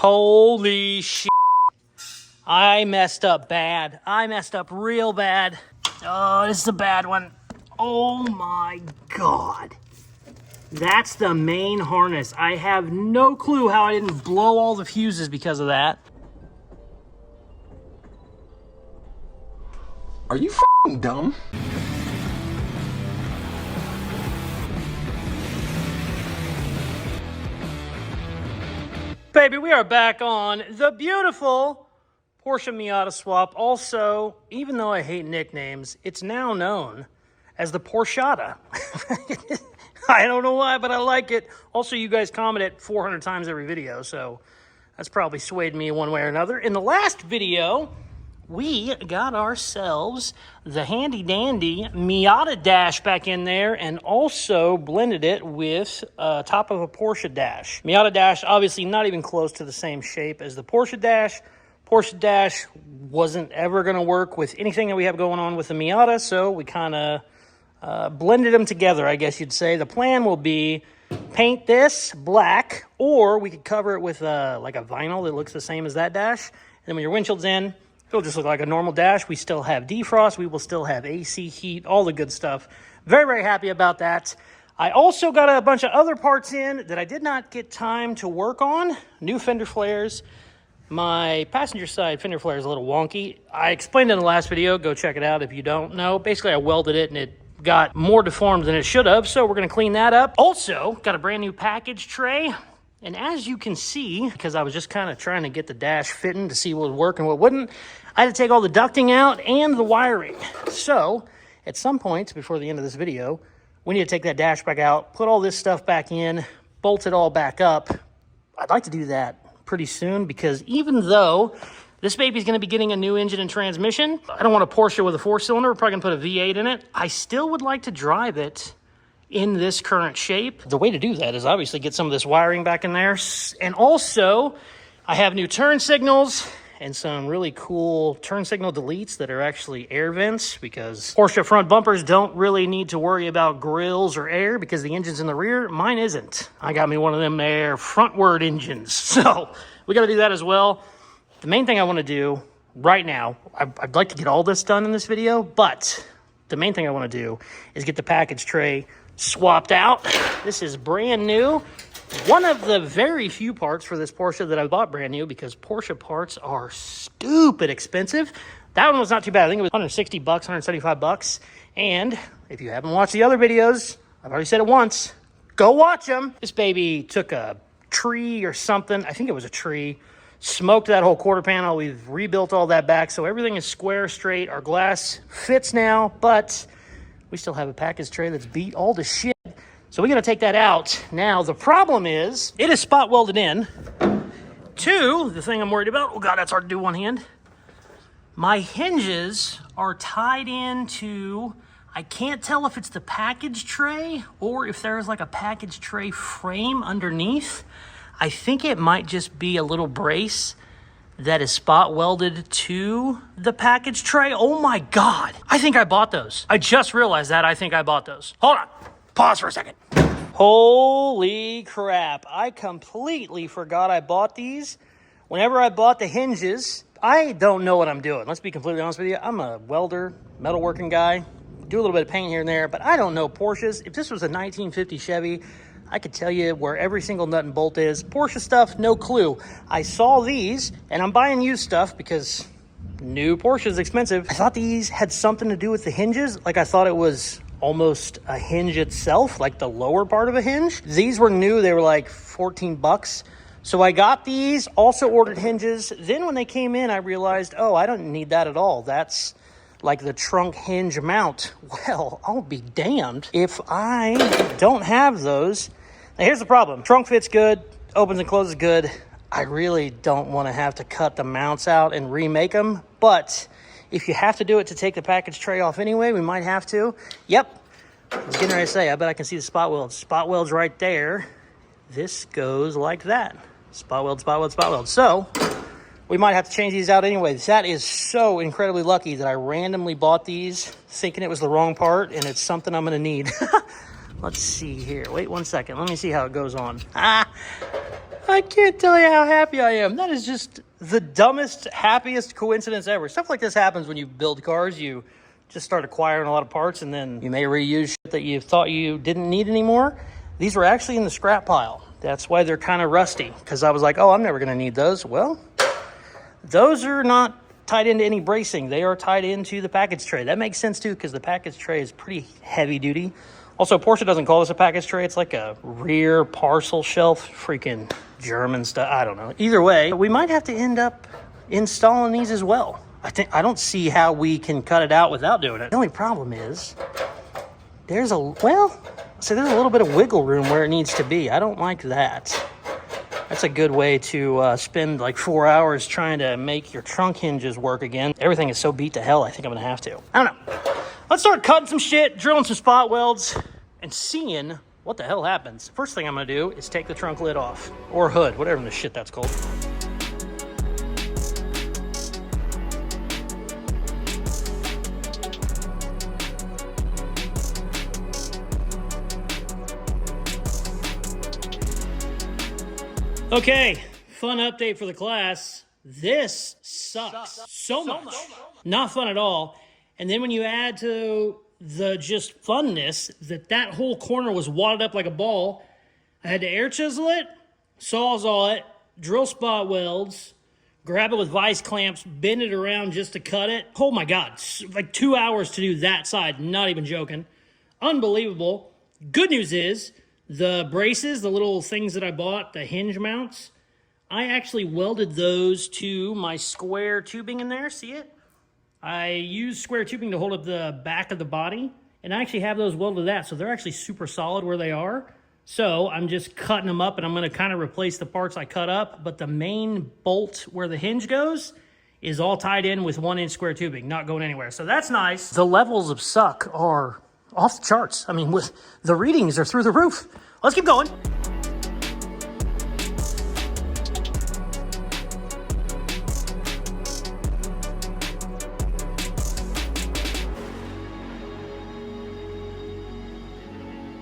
Holy shit. I messed up bad. I messed up real bad. Oh, this is a bad one. Oh my God. That's the main harness. I have no clue how I didn't blow all the fuses because of that. Are you f***ing dumb? Baby, we are back on the beautiful Porsche Miata swap. Also, even though I hate nicknames, it's now known as the Porscheata. I don't know why, but I like it. Also, you guys comment it 400 times every video, so that's probably swayed me one way or another. In the last video, we got ourselves the handy-dandy Miata dash back in there and also blended it with top of a Porsche dash. Miata dash, obviously not even close to the same shape as the Porsche dash. Porsche dash wasn't ever going to work with anything that we have going on with the Miata, so we kind of blended them together, I guess you'd say. The plan will be paint this black, or we could cover it with like a vinyl that looks the same as that dash. And then when your windshield's in, it'll just look like a normal dash. We still have defrost. We will still have AC heat, all the good stuff. Very, very happy about that. I also got a bunch of other parts in that I did not get time to work on. New fender flares. My passenger side fender flare is a little wonky. I explained in the last video. Go check it out if you don't know. Basically, I welded it and it got more deformed than it should have, so we're going to clean that up. Also, got a brand new package tray. And as you can see, because I was just kind of trying to get the dash fitting to see what would work and what wouldn't, I had to take all the ducting out and the wiring. So, at some point before the end of this video, we need to take that dash back out, put all this stuff back in, bolt it all back up. I'd like to do that pretty soon because even though this baby's going to be getting a new engine and transmission, I don't want a Porsche with a 4-cylinder. We're probably going to put a V8 in it. I still would like to drive it in this current shape. The way to do that is obviously get some of this wiring back in there. And also, I have new turn signals and some really cool turn signal deletes that are actually air vents, because Porsche front bumpers don't really need to worry about grills or air because the engine's in the rear. Mine isn't. I got me one of them air frontward engines. So we got to do that as well. The main thing I want to do right now, I'd like to get all this done in this video, but the main thing I want to do is get the package tray swapped out. This is brand new. One of the very few parts for this Porsche that I bought brand new, because Porsche parts are stupid expensive. That one was not too bad. I think it was 160 bucks, 175 bucks. And if you haven't watched the other videos, I've already said it once, go watch them. This baby took a tree or something. I think it was a tree. Smoked that whole quarter panel. We've rebuilt all that back, so everything is square, straight. Our glass fits now, but we still have a package tray that's beat all to shit. So we got to take that out. Now, the problem is, it is spot welded in to the thing I'm worried about. Oh God, that's hard to do one hand. My hinges are tied into, I can't tell if it's the package tray or if there's like a package tray frame underneath. I think it might just be a little brace that is spot welded to the package tray. Oh my God. I think I bought those. I just realized that. I think I bought those. Hold on. Pause for a second. Holy crap. I completely forgot I bought these. Whenever I bought the hinges, I don't know what I'm doing. Let's be completely honest with you. I'm a welder, metalworking guy. Do a little bit of paint here and there, but I don't know Porsches. If this was a 1950 Chevy, I could tell you where every single nut and bolt is. Porsche stuff, no clue. I saw these, and I'm buying used stuff because new Porsche is expensive. I thought these had something to do with the hinges. Like I thought it was almost a hinge itself, like the lower part of a hinge. These were new. They were like 14 bucks. So I got these, also ordered hinges. Then when they came in, I realized, oh, I don't need that at all. That's like the trunk hinge mount. Well, I'll be damned if I don't have those. Now here's the problem. Trunk fits good, opens and closes good. I really don't want to have to cut the mounts out and remake them, but if you have to do it to take the package tray off anyway, we might have to. Yep, I was getting ready to say, I bet I can see the spot welds. Spot welds right there. This goes like that. Spot weld, spot weld, spot weld. So we might have to change these out anyway. That is so incredibly lucky that I randomly bought these thinking it was the wrong part, and it's something I'm going to need. Let's see here. Wait one second. Let me see how it goes on. I can't tell you how happy I am. That is just the dumbest, happiest coincidence ever. Stuff like this happens when you build cars. You just start acquiring a lot of parts, and then you may reuse shit that you thought you didn't need anymore. These were actually in the scrap pile. That's why they're kind of rusty, because I was like, oh, I'm never going to need those. Well, those are not tied into any bracing. They are tied into the package tray. That makes sense, too, because the package tray is pretty heavy duty. Also, Porsche doesn't call this a package tray. It's like a rear parcel shelf. Freaking German stuff. I don't know. Either way, we might have to end up installing these as well. I don't see how we can cut it out without doing it. The only problem is there's a little bit of wiggle room where it needs to be. I don't like that. That's a good way to spend like 4 hours trying to make your trunk hinges work again. Everything is so beat to hell, I think I'm gonna have to. I don't know. Let's start cutting some shit, drilling some spot welds, and seeing what the hell happens. First thing I'm gonna do is take the trunk lid off, or hood, whatever the shit that's called. Okay, fun update for the class. This sucks so much. Not fun at all. And then when you add to the just funness that whole corner was wadded up like a ball, I had to air chisel it, sawzall it, drill spot welds, grab it with vice clamps, bend it around just to cut it. Oh my God, like 2 hours to do that side, not even joking. Unbelievable. Good news is, the braces, the little things that I bought, the hinge mounts, I actually welded those to my square tubing in there. See it? I used square tubing to hold up the back of the body, and I actually have those welded to that, so they're actually super solid where they are. So I'm just cutting them up, and I'm going to kind of replace the parts I cut up, but the main bolt where the hinge goes is all tied in with 1 inch square tubing, not going anywhere. So that's nice. The levels of suck are off the charts. I mean, with the readings are through the roof. Let's keep going.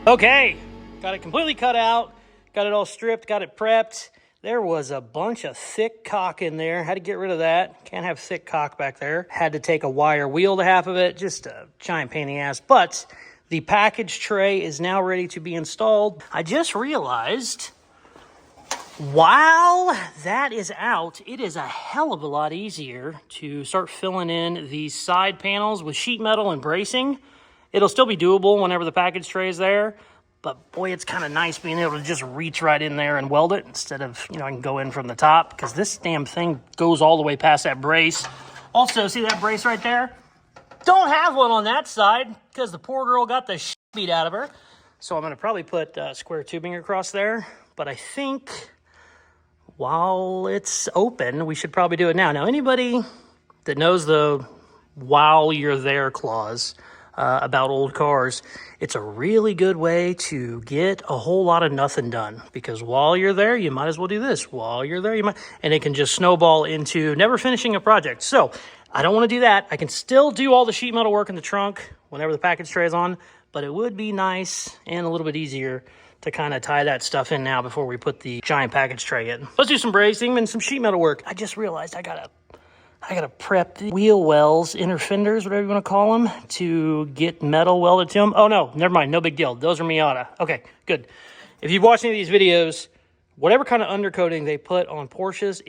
Okay, got it completely cut out, got it all stripped, got it prepped. There was a bunch of thick cock in there. Had to get rid of that. Can't have thick cock back there. Had to take a wire wheel to half of it. Just a giant pain in the ass. But the package tray is now ready to be installed. I just realized while that is out, it is a hell of a lot easier to start filling in these side panels with sheet metal and bracing. It'll still be doable whenever the package tray is there. But boy, it's kind of nice being able to just reach right in there and weld it instead of, I can go in from the top, because this damn thing goes all the way past that brace. Also, see that brace right there? Don't have one on that side because the poor girl got the shit beat out of her. So I'm going to probably put square tubing across there. But I think while it's open, we should probably do it now. Now, anybody that knows the while you're there clause about old cars, it's a really good way to get a whole lot of nothing done, because while you're there, you might as well do this. While you're there, and it can just snowball into never finishing a project. So I don't want to do that. I can still do all the sheet metal work in the trunk whenever the package tray is on, but it would be nice and a little bit easier to kind of tie that stuff in now before we put the giant package tray in. Let's do some bracing and some sheet metal work. I just realized I gotta prep the wheel wells, inner fenders, whatever you want to call them, to get metal welded to them. Oh no, never mind, no big deal. Those are Miata. Okay, good. If you've watched any of these videos, whatever kind of undercoating they put on Porsches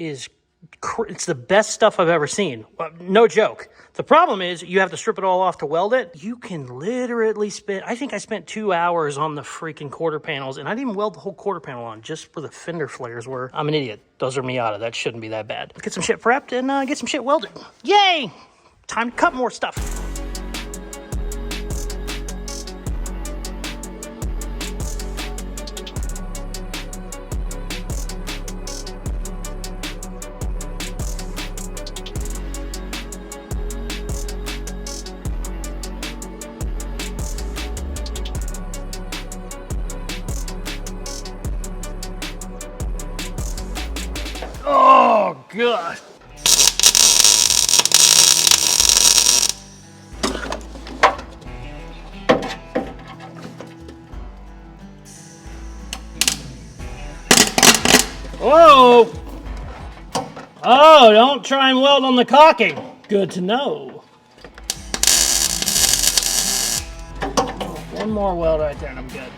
it's the best stuff I've ever seen. No joke. The problem is you have to strip it all off to weld it. You can literally I think I spent 2 hours on the freaking quarter panels, and I didn't even weld the whole quarter panel on, just where the fender flares were. I'm an idiot. Those are Miata. That shouldn't be that bad. Get some shit prepped and get some shit welded. Yay! Time to cut more stuff. Oh, God. Oh! Oh, don't try and weld on the caulking. Good to know. One more weld right there and I'm good.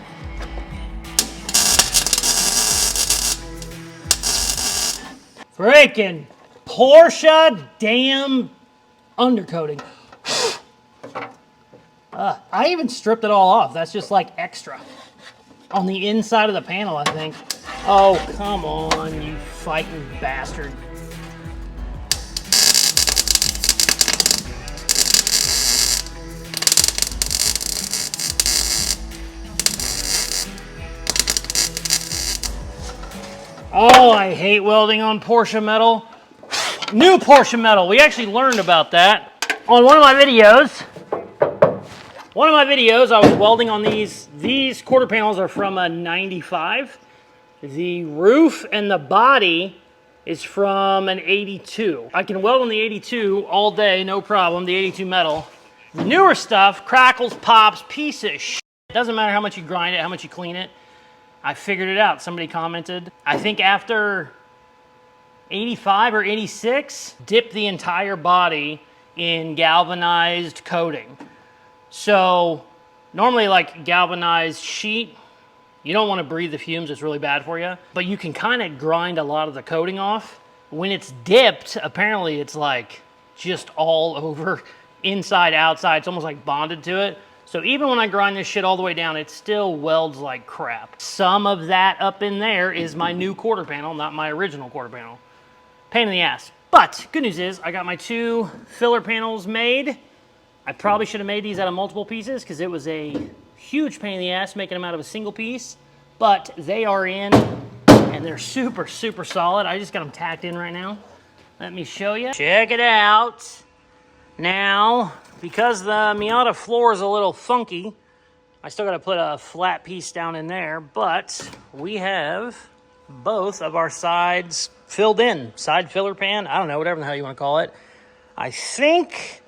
Freaking Porsche damn undercoating. I even stripped it all off. That's just like extra. On the inside of the panel, I think. Oh, come on, you fighting bastard. Oh, I hate welding on Porsche metal. New Porsche metal. We actually learned about that on one of my videos. I was welding on these. These quarter panels are from a 95. The roof and the body is from an 82. I can weld on the 82 all day, no problem, the 82 metal. The newer stuff crackles, pops, piece of shit. It doesn't matter how much you grind it, how much you clean it. I figured it out. Somebody commented. I think after 85 or 86, dip the entire body in galvanized coating. So normally like galvanized sheet, you don't want to breathe the fumes, it's really bad for you. But you can kind of grind a lot of the coating off. When it's dipped, apparently it's like just all over, inside, outside. It's almost like bonded to it. So even when I grind this shit all the way down, it still welds like crap. Some of that up in there is my new quarter panel, not my original quarter panel. Pain in the ass. But good news is I got my 2 filler panels made. I probably should have made these out of multiple pieces because it was a huge pain in the ass making them out of a single piece. But they are in and they're super, super solid. I just got them tacked in right now. Let me show you. Check it out. Now, because the Miata floor is a little funky, I still got to put a flat piece down in there, but we have both of our sides filled in. Side filler pan, I don't know, whatever the hell you want to call it. I think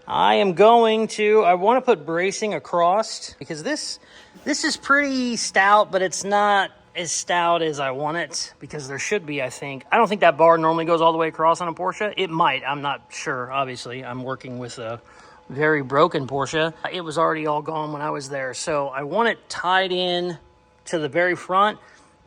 I am going to, I want to put bracing across because this is pretty stout, but it's not as stout as I want it because there should be, I think. I don't think that bar normally goes all the way across on a Porsche. It might, I'm not sure, obviously. I'm working with a very broken Porsche. It was already all gone when I was there. So I want it tied in to the very front.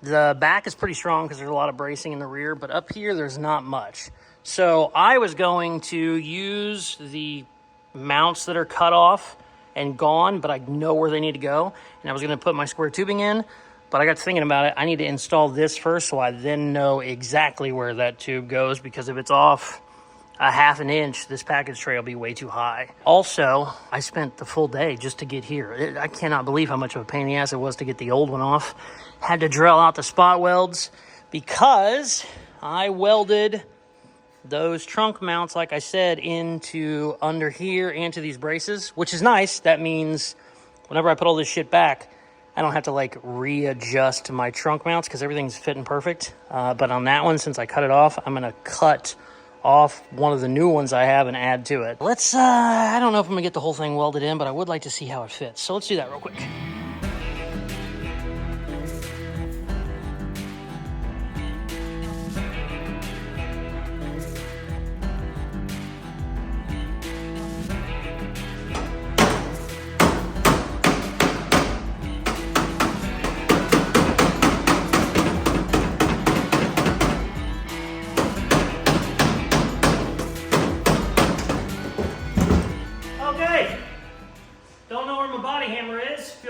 The back is pretty strong because there's a lot of bracing in the rear, but up here there's not much. So I was going to use the mounts that are cut off and gone, but I know where they need to go. And I was going to put my square tubing in, but I got thinking about it. I need to install this first so I then know exactly where that tube goes, because if it's off a ½ an inch, this package tray will be way too high. Also, I spent the full day just to get here. I cannot believe how much of a pain in the ass it was to get the old one off. Had to drill out the spot welds because I welded those trunk mounts, like I said, into under here and to these braces, which is nice. That means whenever I put all this shit back, I don't have to like readjust my trunk mounts because everything's fitting perfect. But on that one, since I cut it off, I'm gonna cut off one of the new ones I have and add to it. Let's, I don't know if I'm gonna get the whole thing welded in, but I would like to see how it fits. So let's do that real quick.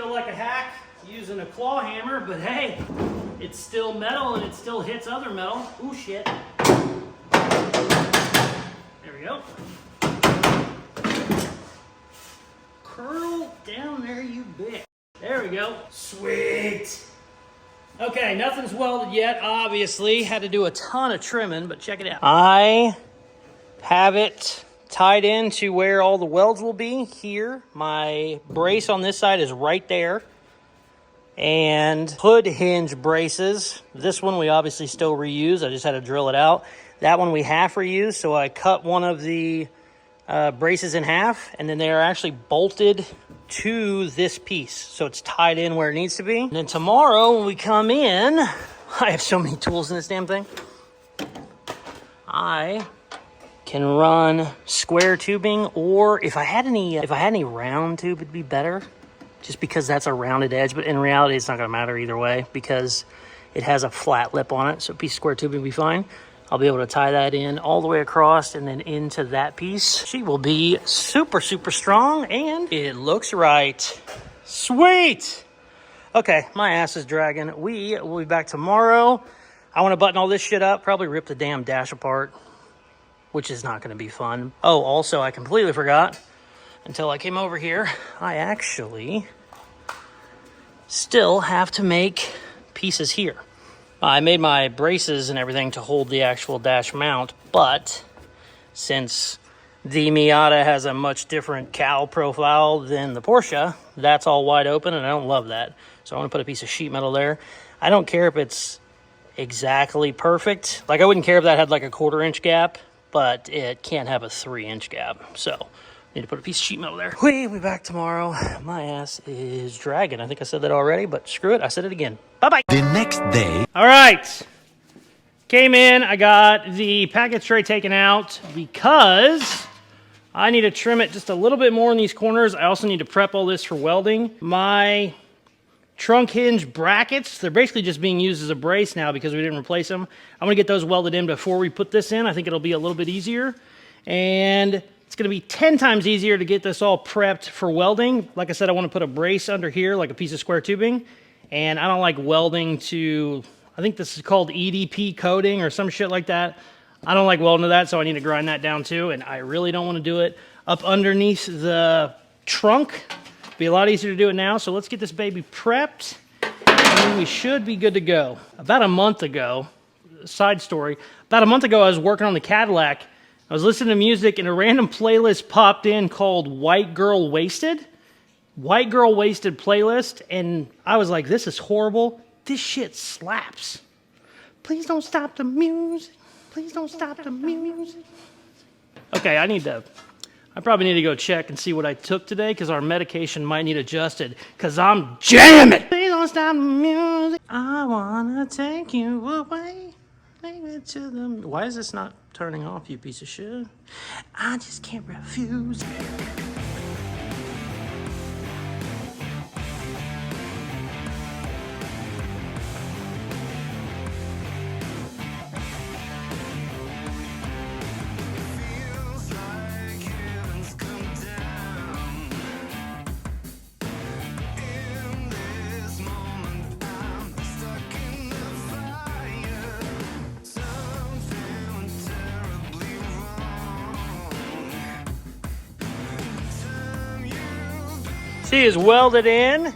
Like a hack using a claw hammer, but hey, it's still metal and it still hits other metal. Ooh, shit. There we go. Curl down there, you bitch. There we go. Sweet. Okay, nothing's welded yet, obviously. Had to do a ton of trimming, but check it out. I have it tied into where all the welds will be here. My brace on this side is right there. And hood hinge braces. This one we obviously still reuse. I just had to drill it out. That one we half reuse. So I cut one of the braces in half, and then they are actually bolted to this piece. So it's tied in where it needs to be. And then tomorrow when we come in, I have so many tools in this damn thing. I can run square tubing, or if I had any round tube, it'd be better, just because that's a rounded edge. But in reality, it's not going to matter either way because it has a flat lip on it. So a piece of square tubing will be fine. I'll be able to tie that in all the way across and then into that piece. She will be super, super strong, and it looks right. Sweet. Okay, my ass is dragging. We will be back tomorrow. I want to button all this shit up, probably rip the damn dash apart, which is not going to be fun. Oh, also, I completely forgot until I came over here. I actually still have to make pieces here. I made my braces and everything to hold the actual dash mount, but since the Miata has a much different cowl profile than the Porsche, that's all wide open, and I don't love that. So I want to put a piece of sheet metal there. I don't care if it's exactly perfect. Like, I wouldn't care if that had like a 1/4 inch gap, but it can't have a 3-inch gap. So need to put a piece of sheet metal there. We'll be back tomorrow. My ass is dragging. I think I said that already, but screw it. I said it again. Bye-bye. The next day. All right. Came in. I got the package tray taken out because I need to trim it just a little bit more in these corners. I also need to prep all this for welding. My trunk hinge brackets, they're basically just being used as a brace now because we didn't replace them. I'm going to get those welded in before we put this in. I think it'll be a little bit easier. And it's going to be 10 times easier to get this all prepped for welding. Like I said, I want to put a brace under here, like a piece of square tubing. And I don't like welding to, I think this is called EDP coating or some shit like that. I don't like welding to that, so I need to grind that down too. And I really don't want to do it up underneath the trunk. It'd be a lot easier to do it now. So let's get this baby prepped, and we should be good to go. About a month ago, side story, about a month ago I was working on the Cadillac. I was listening to music and a random playlist popped in called White Girl Wasted. White Girl Wasted playlist, and I was like, this is horrible. This shit slaps. Please don't stop the music. Please don't stop the music. Okay, I probably need to go check and see what I took today because our medication might need adjusted because I'm jamming. Please don't stop the music. I want to take you away. Take me to the... Why is this not turning off, you piece of shit? I just can't refuse. She is welded in.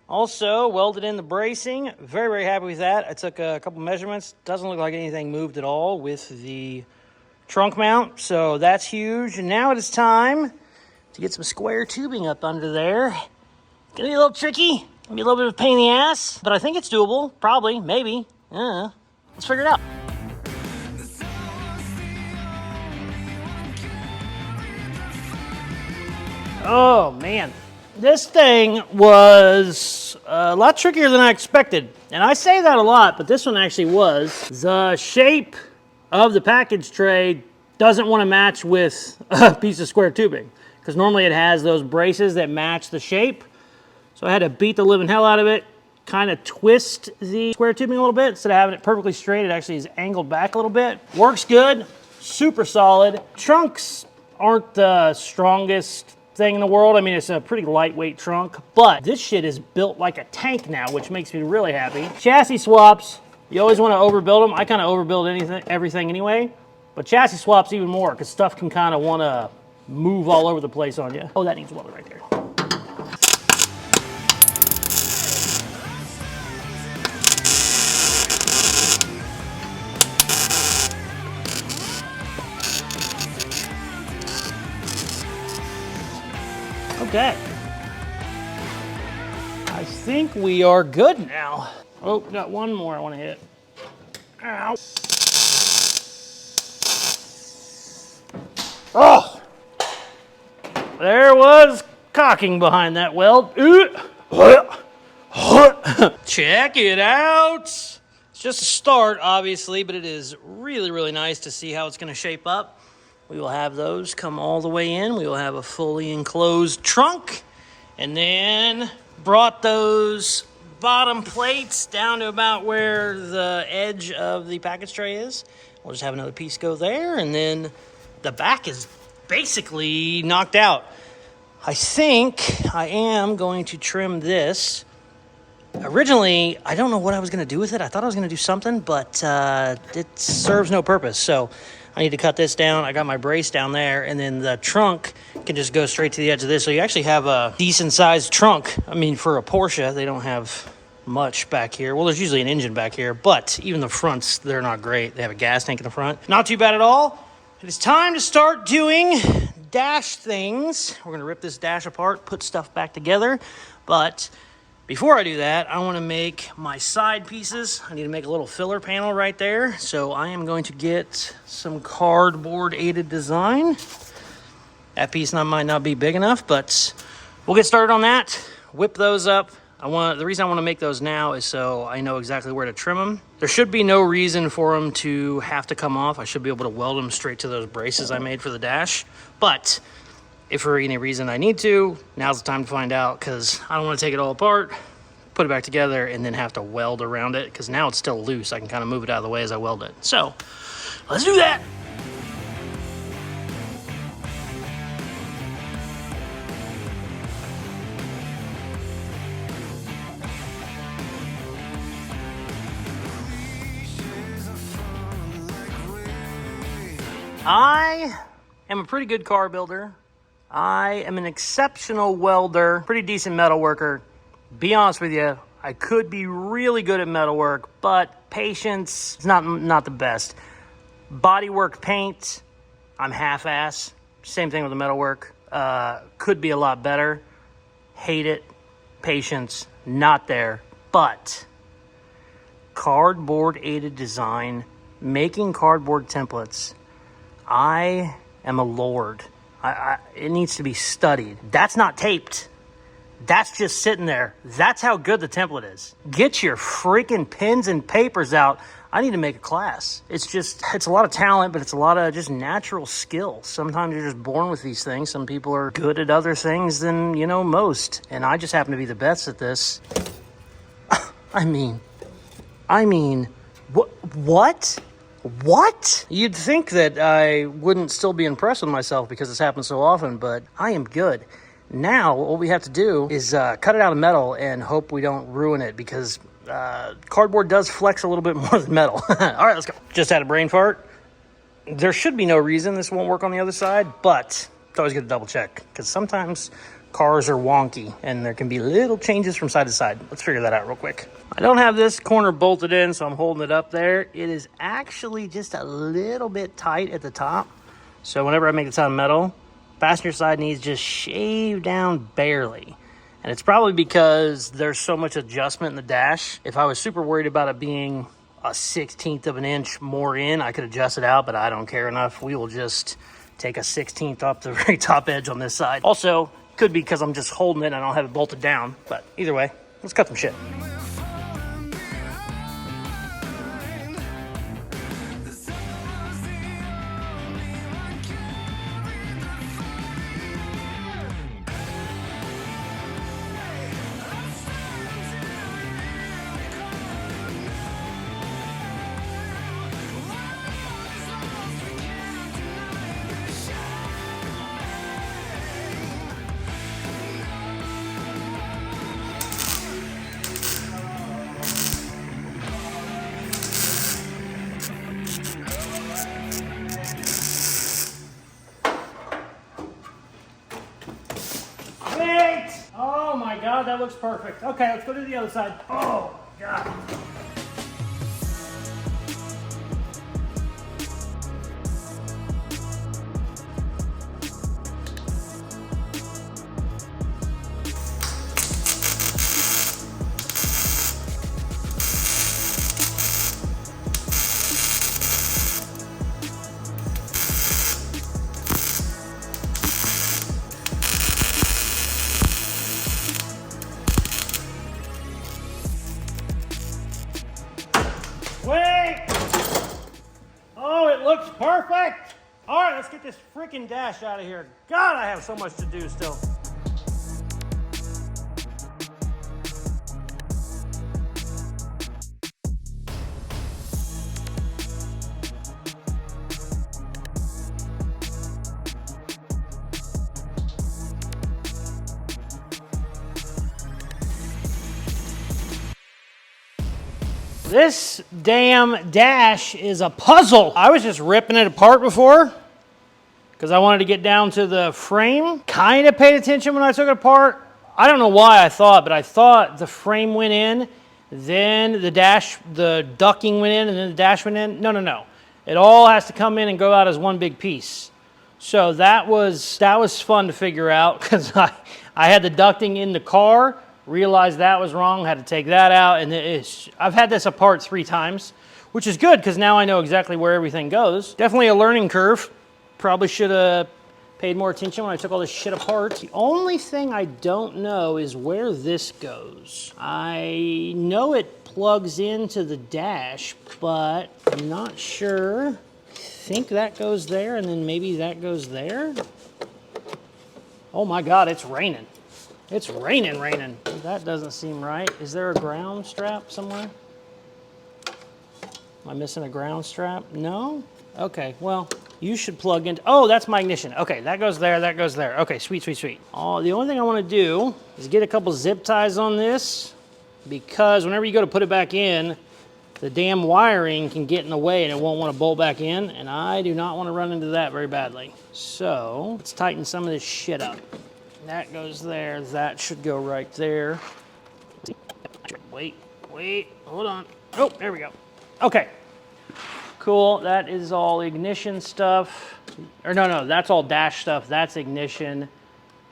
Also welded in the bracing. Very, very happy with that. I took a couple measurements. Doesn't look like anything moved at all with the trunk mount. So that's huge. And now it is time to get some square tubing up under there. It's gonna be a little tricky. Gonna be a little bit of a pain in the ass, but I think it's doable. Probably, maybe. Let's figure it out. Oh man. This thing was a lot trickier than I expected. And I say that a lot, but this one actually was. The shape of the package tray doesn't want to match with a piece of square tubing because normally it has those braces that match the shape. So I had to beat the living hell out of it, kind of twist the square tubing a little bit. Instead of having it perfectly straight, it actually is angled back a little bit. Works good, super solid. Trunks aren't the strongest thing in the world. I mean, it's a pretty lightweight trunk, but this shit is built like a tank now, which makes me really happy. Chassis swaps, you always want to overbuild them. I kind of overbuild everything anyway, but chassis swaps even more because stuff can kind of want to move all over the place on you. Oh, that needs welded right there. Okay. I think we are good now. Oh, got one more I want to hit. Ow. Oh! There was cocking behind that weld. Check it out. It's just a start, obviously, but it is really, really nice to see how it's going to shape up. We will have those come all the way in. We will have a fully enclosed trunk. And then brought those bottom plates down to about where the edge of the package tray is. We'll just have another piece go there, and then the back is basically knocked out. I think I am going to trim this. Originally, I don't know what I was going to do with it. I thought I was going to do something, but it serves no purpose. So I need to cut this down. I got my brace down there, and then the trunk can just go straight to the edge of this. So you actually have a decent-sized trunk. I mean, for a Porsche, they don't have much back here. Well, there's usually an engine back here, but even the fronts, they're not great. They have a gas tank in the front. Not too bad at all. It is time to start doing dash things. We're going to rip this dash apart, put stuff back together, but before I do that, I want to make my side pieces. I need to make a little filler panel right there. So I am going to get some cardboard aided design. That piece might not be big enough, but we'll get started on that. Whip those up. The reason I want to make those now is so I know exactly where to trim them. There should be no reason for them to have to come off. I should be able to weld them straight to those braces I made for the dash. But if for any reason I need to, now's the time to find out, because I don't want to take it all apart, put it back together, and then have to weld around it, because now it's still loose. I can kind of move it out of the way as I weld it. So let's do that. I am a pretty good car builder. I am an exceptional welder, pretty decent metal worker. Be honest with you, I could be really good at metal work, but patience is not the best. Bodywork paint, I'm half-ass. Same thing with the metal work. Could be a lot better. Hate it. Patience, not there. But cardboard aided design, making cardboard templates, I am a lord. It needs to be studied. That's not taped. That's just sitting there. That's how good the template is. Get your freaking pens and papers out. I need to make a class. It's a lot of talent, but it's a lot of just natural skill. Sometimes you're just born with these things. Some people are good at other things than, most. And I just happen to be the best at this. I mean, what? What? You'd think that I wouldn't still be impressed with myself because this happens so often, but I am good. Now, what we have to do is cut it out of metal and hope we don't ruin it, because cardboard does flex a little bit more than metal. All right, let's go. Just had a brain fart. There should be no reason this won't work on the other side, but it's always good to double check, because sometimes cars are wonky and there can be little changes from side to side. Let's figure that out real quick. I don't have this corner bolted in, so I'm holding it up there. It is actually just a little bit tight at the top. So whenever I make this out of metal, passenger side needs just shaved down barely. And it's probably because there's so much adjustment in the dash. If I was super worried about it being a 1/16 of an inch more in, I could adjust it out, but I don't care enough. We will just take a 1/16 off the very top edge on this side. Also, could be because I'm just holding it and I don't have it bolted down. But either way, let's cut some shit. Oh my God, that looks perfect. Okay, let's go to the other side. Oh God. Perfect. All right, let's get this freaking dash out of here. God, I have so much to do still. This damn dash is a puzzle. I was just ripping it apart before because I wanted to get down to the frame. Kind of paid attention when I took it apart. I don't know why I thought, but I thought the frame went in, then the ducking went in, and then the dash went in. No. It all has to come in and go out as one big piece. So that was fun to figure out because I had the ducting in the car, realized that was wrong, had to take that out, and I've had this apart 3 times, which is good because now I know exactly where everything goes. Definitely a learning curve. Probably should have paid more attention when I took all this shit apart. The only thing I don't know is where this goes. I know it plugs into the dash, but I'm not sure. I think that goes there, and then maybe that goes there. Oh my God, it's raining. It's raining. That doesn't seem right. Is there a ground strap somewhere? Am I missing a ground strap? No? Okay, well, you should plug in. Oh, that's my ignition. Okay, that goes there, that goes there. Okay, sweet. Oh, the only thing I want to do is get a couple zip ties on this because whenever you go to put it back in, the damn wiring can get in the way and it won't want to bolt back in, and I do not want to run into that very badly. So, let's tighten some of this shit up. That goes there, that should go right there. Wait, hold on. Oh, there we go. Okay, cool, that is all ignition stuff. Or no, that's all dash stuff, that's ignition.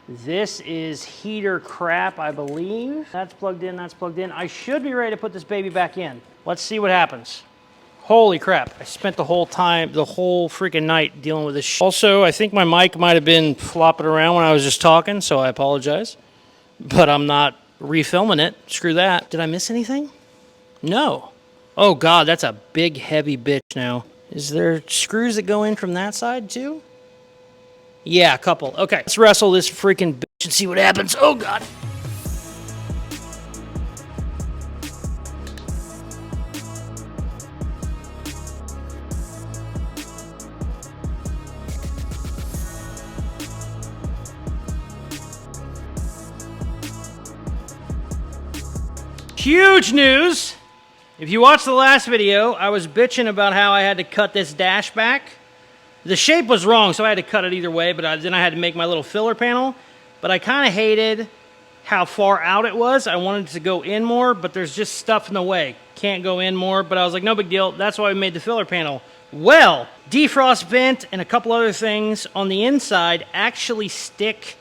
This is heater crap, I believe. That's plugged in, that's plugged in. I should be ready to put this baby back in. Let's see what happens. Holy crap, I spent the whole freaking night dealing with this shit. Also, I think my mic might have been flopping around when I was just talking, so I apologize. But I'm not refilming it. Screw that. Did I miss anything? No. Oh God, that's a big heavy bitch now. Is there screws that go in from that side too? Yeah, a couple. Okay, let's wrestle this freaking bitch and see what happens. Oh God. Huge news! If you watched the last video, I was bitching about how I had to cut this dash back. The shape was wrong, so I had to cut it either way, but then I had to make my little filler panel. But I kind of hated how far out it was. I wanted it to go in more, but there's just stuff in the way. Can't go in more, but I was like, no big deal. That's why we made the filler panel. Well, defrost vent and a couple other things on the inside actually stick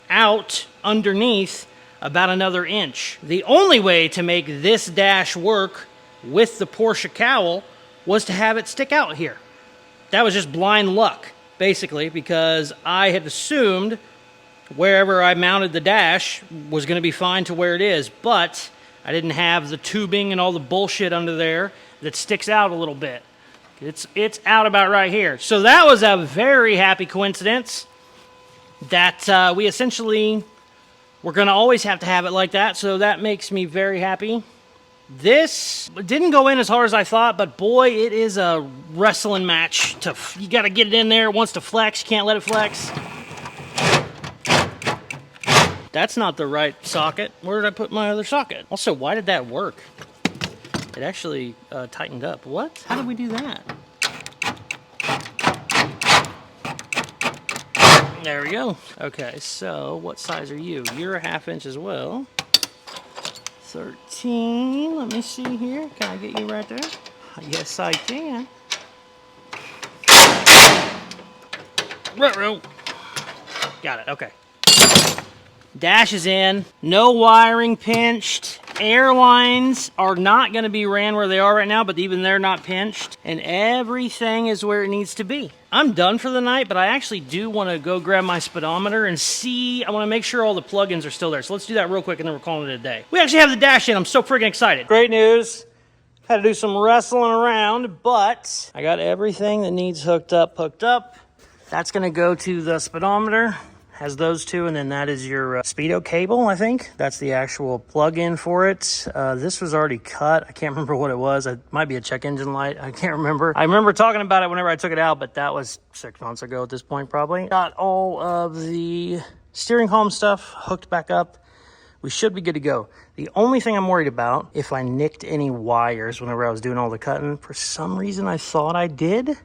out underneath about another inch. The only way to make this dash work with the Porsche cowl was to have it stick out here. That was just blind luck, basically, because I had assumed wherever I mounted the dash was going to be fine to where it is, but I didn't have the tubing and all the bullshit under there that sticks out a little bit. It's out about right here. So that was a very happy coincidence that we essentially... We're going to always have to have it like that, so that makes me very happy. This didn't go in as hard as I thought, but boy, it is a wrestling match. You got to get it in there. It wants to flex. You can't let it flex. That's not the right socket. Where did I put my other socket? Also, why did that work? It actually tightened up. What? How did we do that? There we go. Okay, so what size are you? You're a 1/2 inch as well. 13. Let me see here. Can I get you right there? Yes, I can. Ruh-roh. Got it. Okay. Dash is in. No wiring pinched. Airlines are not going to be ran where they are right now, but even they're not pinched. And everything is where it needs to be. I'm done for the night, but I actually do want to go grab my speedometer and see. I want to make sure all the plugins are still there. So let's do that real quick and then we're calling it a day. We actually have the dash in. I'm so freaking excited. Great news. Had to do some wrestling around, but I got everything that needs hooked up. That's gonna go to the speedometer. Has those two, and then that is your speedo cable, I think. That's the actual plug-in for it. This was already cut. I can't remember what it was. It might be a check engine light. I can't remember. I remember talking about it whenever I took it out, but that was 6 months ago at this point, probably. Got all of the steering column stuff hooked back up. We should be good to go. The only thing I'm worried about, if I nicked any wires whenever I was doing all the cutting, for some reason I thought I did,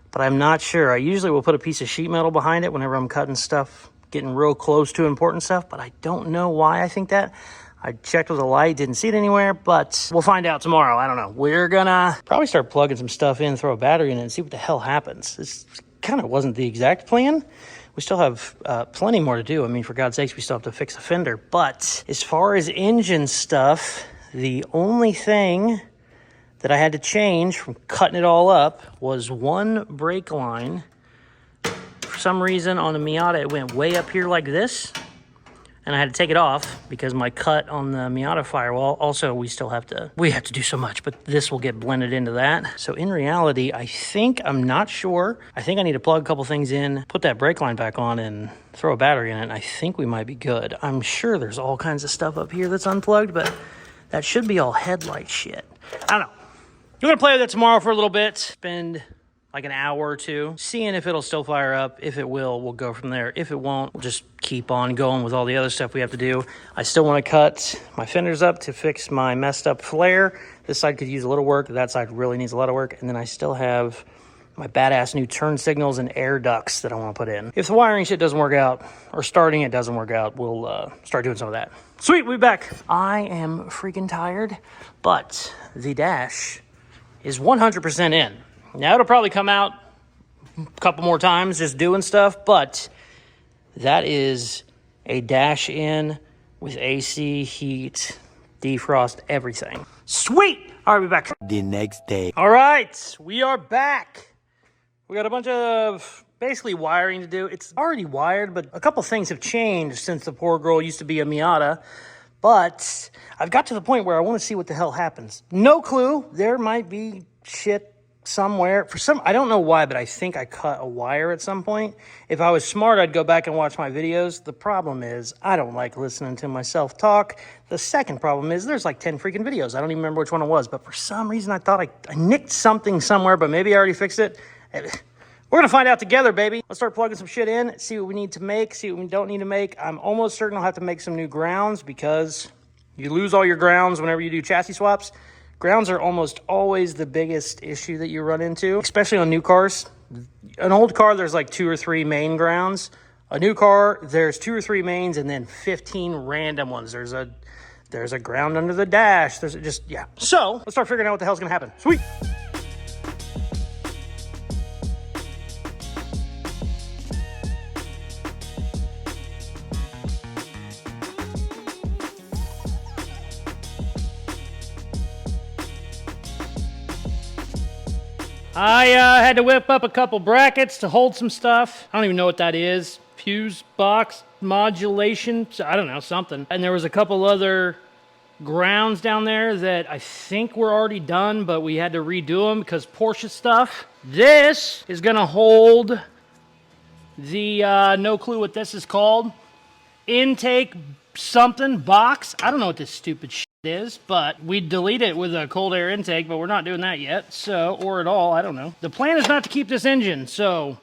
but I'm not sure. I usually will put a piece of sheet metal behind it whenever I'm cutting stuff, getting real close to important stuff, but I don't know why I think that. I checked with a light, didn't see it anywhere, but we'll find out tomorrow. I don't know. We're gonna probably start plugging some stuff in, throw a battery in it, and see what the hell happens. This kind of wasn't the exact plan. We still have plenty more to do. I mean, for God's sakes, we still have to fix a fender. But as far as engine stuff, the only thing that I had to change from cutting it all up was one brake line. For some reason on the Miata, it went way up here like this, and I had to take it off because my cut on the Miata firewall. Also, we have to do so much, but this will get blended into that. So in reality, I'm not sure. I think I need to plug a couple things in, put that brake line back on, and throw a battery in it, and I think we might be good. I'm sure there's all kinds of stuff up here that's unplugged, but that should be all headlight shit. I don't know. We're gonna play with it tomorrow for a little bit, spend like an hour or two, seeing if it'll still fire up. If it will, we'll go from there. If it won't, we'll just keep on going with all the other stuff we have to do. I still want to cut my fenders up to fix my messed up flare. This side could use a little work. That side really needs a lot of work. And then I still have my badass new turn signals and air ducts that I want to put in. If the wiring shit doesn't work out, or starting it doesn't work out, we'll start doing some of that. Sweet, we'll be back. I am freaking tired, but the dash is 100% in. Now, it'll probably come out a couple more times just doing stuff, but that is a dash in with AC, heat, defrost, everything. Sweet! All right, we're back. The next day. All right, we are back. We got a bunch of basically wiring to do. It's already wired, but a couple things have changed since the poor girl used to be a Miata. But I've got to the point where I want to see what the hell happens. No clue. There might be shit somewhere. I don't know why, but I think I cut a wire at some point. If I was smart, I'd go back and watch my videos. The problem is I don't like listening to myself talk. The second problem is there's like 10 freaking videos. I don't even remember which one it was, but for some reason I thought I nicked something somewhere, but maybe I already fixed it. We're going to find out together, baby. Let's start plugging some shit in, see what we need to make, see what we don't need to make. I'm almost certain I'll have to make some new grounds because you lose all your grounds whenever you do chassis swaps. Grounds are almost always the biggest issue that you run into, especially on new cars. An old car, there's like 2 or 3 main grounds. A new car, there's 2 or 3 mains and then 15 random ones. There's a ground under the dash. Yeah. So let's start figuring out what the hell's going to happen. Sweet. I had to whip up a couple brackets to hold some stuff. I don't even know what that is. Fuse box modulation. I don't know, something. And there was a couple other grounds down there that I think were already done, but we had to redo them because Porsche stuff. This is going to hold the, no clue what this is called, intake something box. I don't know what this stupid shit is, but we delete it with a cold air intake, but we're not doing that yet, or at all, I don't know. The plan is not to keep this engine, so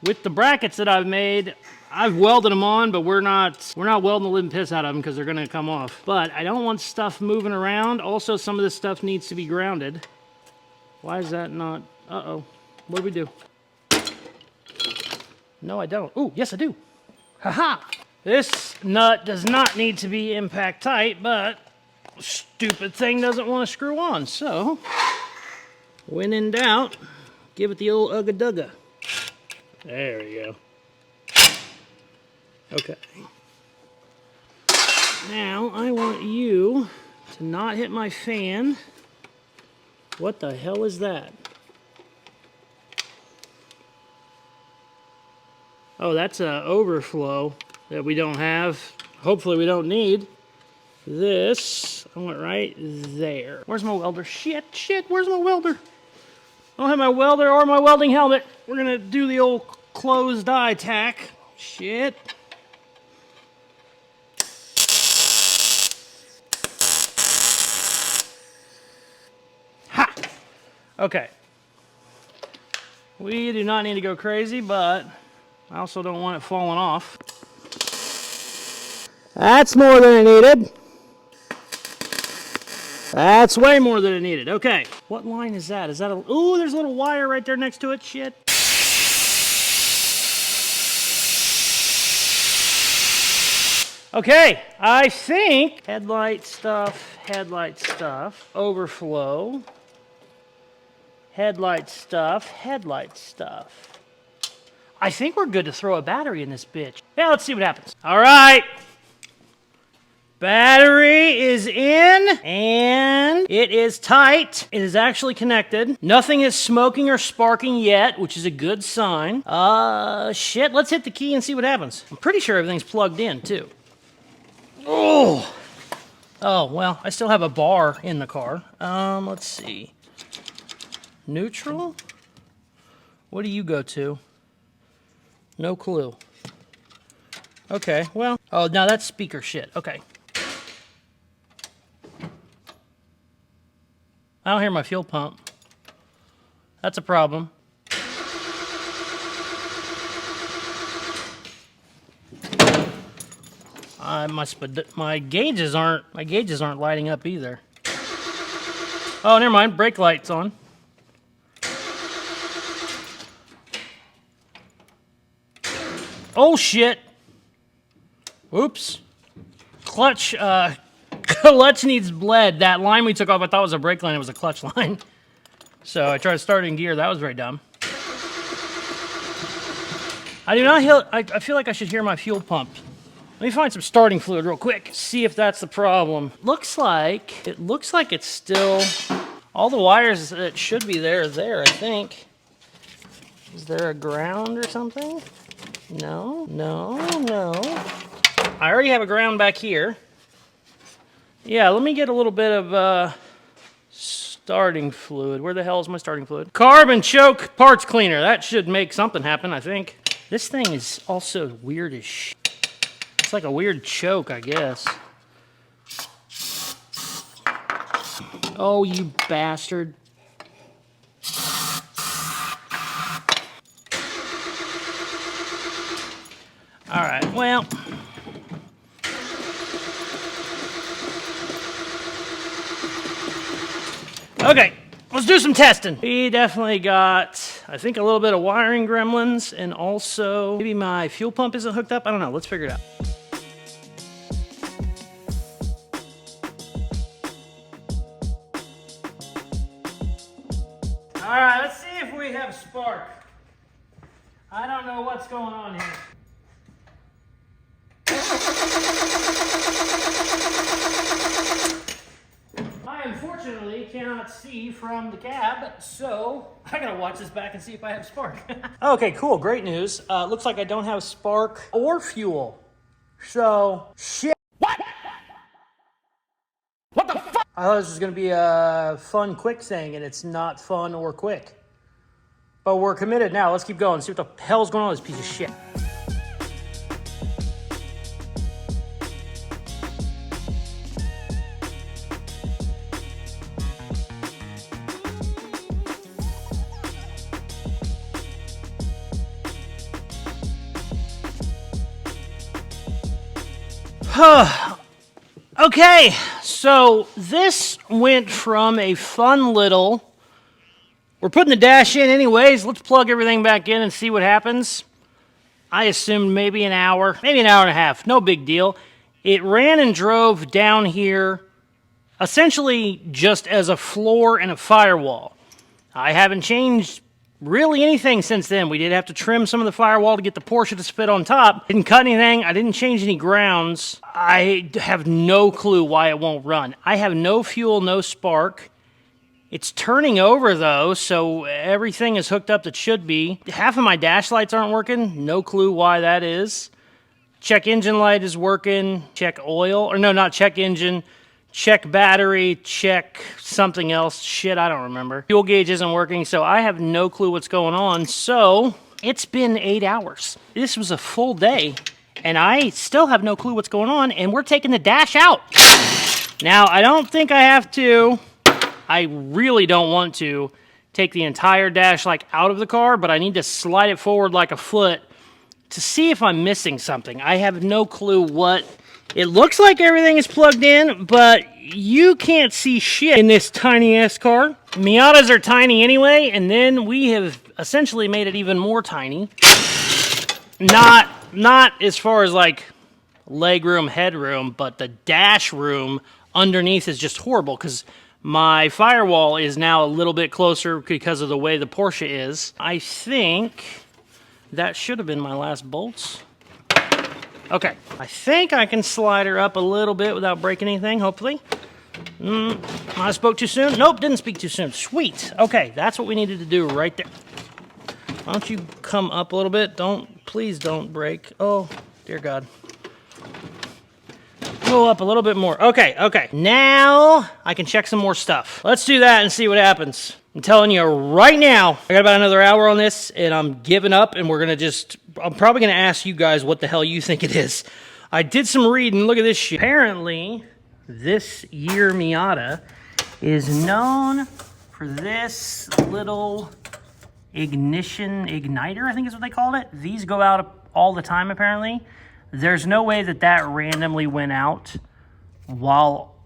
with the brackets that I've made, I've welded them on, but we're not welding the living piss out of them because they're gonna come off. But I don't want stuff moving around. Also, some of this stuff needs to be grounded. Why is that not, what do we do? No, I don't. Oh, yes I do. Haha! This nut does not need to be impact tight, but stupid thing doesn't want to screw on, so when in doubt, give it the old ugga-dugga. There we go. Okay. Now, I want you to not hit my fan. What the hell is that? Oh, that's an overflow that we don't have. Hopefully we don't need. This, I went right there. Where's my welder? Shit, where's my welder? I don't have my welder or my welding helmet. We're gonna do the old closed eye tack. Shit. Ha! Okay. We do not need to go crazy, but I also don't want it falling off. That's more than I needed. That's way more than I needed. Okay. What line is that? Is that a... Ooh, there's a little wire right there next to it. Shit. Okay, I think headlight stuff, overflow, headlight stuff. I think we're good to throw a battery in this bitch. Yeah, let's see what happens. All right. Battery is in, and it is tight. It is actually connected. Nothing is smoking or sparking yet, which is a good sign. Shit, let's hit the key and see what happens. I'm pretty sure everything's plugged in, too. Oh, well, I still have a bar in the car. Let's see. Neutral? What do you go to? No clue. Okay, well, oh, now that's speaker shit. Okay. I don't hear my fuel pump. That's a problem. My gauges aren't lighting up either. Oh, never mind. Brake light's on. Oh shit. Oops. Clutch needs bled. That line we took off, I thought was a brake line. It was a clutch line. So I tried to start it in gear. That was very dumb. I do not hear. I feel like I should hear my fuel pump. Let me find some starting fluid real quick. See if that's the problem. It looks like it's still, all the wires that should be there are there, I think. Is there a ground or something? No. I already have a ground back here. Yeah, let me get a little bit of starting fluid. Where the hell is my starting fluid? Carbon choke parts cleaner. That should make something happen, I think. This thing is also weird as shit. It's like a weird choke, I guess. Oh, you bastard. All right, well. Okay, let's do some testing. We definitely got, I think, a little bit of wiring gremlins, and also maybe my fuel pump isn't hooked up. I don't know. Let's figure it out. All right, let's see if we have spark. I don't know what's going on here. I unfortunately cannot see from the cab, so I gotta watch this back and see if I have spark. Okay, cool, great news. Looks like I don't have spark or fuel. So, shit. What? What the fuck? I thought this was gonna be a fun, quick thing, and it's not fun or quick. But we're committed now. Let's keep going. See what the hell's going on with this piece of shit. Okay, so this went from a fun little, we're putting the dash in anyways, let's plug everything back in and see what happens. I assumed maybe an hour and a half, no big deal. It ran and drove down here essentially just as a floor and a firewall. I haven't changed really anything since then. We did have to trim some of the firewall to get the Porsche to fit on top. Didn't cut anything. I didn't change any grounds. I have no clue why it won't run. I have no fuel, no spark. It's turning over though, so everything is hooked up that should be. Half of my dash lights aren't working. No clue why that is. Check engine light is working. Check oil. Or no, not check engine. Check battery. Check something else. Shit, I don't remember. Fuel gauge isn't working, so I have no clue what's going on. So it's been 8 hours. This was a full day, and I still have no clue what's going on, and we're taking the dash out. Now, I don't think I have to. I really don't want to take the entire dash like out of the car, but I need to slide it forward like a foot to see if I'm missing something. I have no clue what. It looks like everything is plugged in, but you can't see shit in this tiny ass car. Miatas are tiny anyway, and then we have essentially made it even more tiny. Not as far as like leg room, headroom, but the dash room underneath is just horrible because my firewall is now a little bit closer because of the way the Porsche is. I think that should have been my last bolts. Okay, I think I can slide her up a little bit without breaking anything, hopefully. I spoke too soon? Nope, didn't speak too soon. Sweet. Okay, that's what we needed to do right there. Why don't you come up a little bit? Please don't break. Oh, dear God. Go up a little bit more. Okay. Now I can check some more stuff. Let's do that and see what happens. I'm telling you right now, I got about another hour on this, and I'm giving up, and I'm probably going to ask you guys what the hell you think it is. I did some reading. Look at this shit. Apparently, this year Miata is known for this little igniter, I think is what they called it. These go out all the time, apparently. There's no way that randomly went out while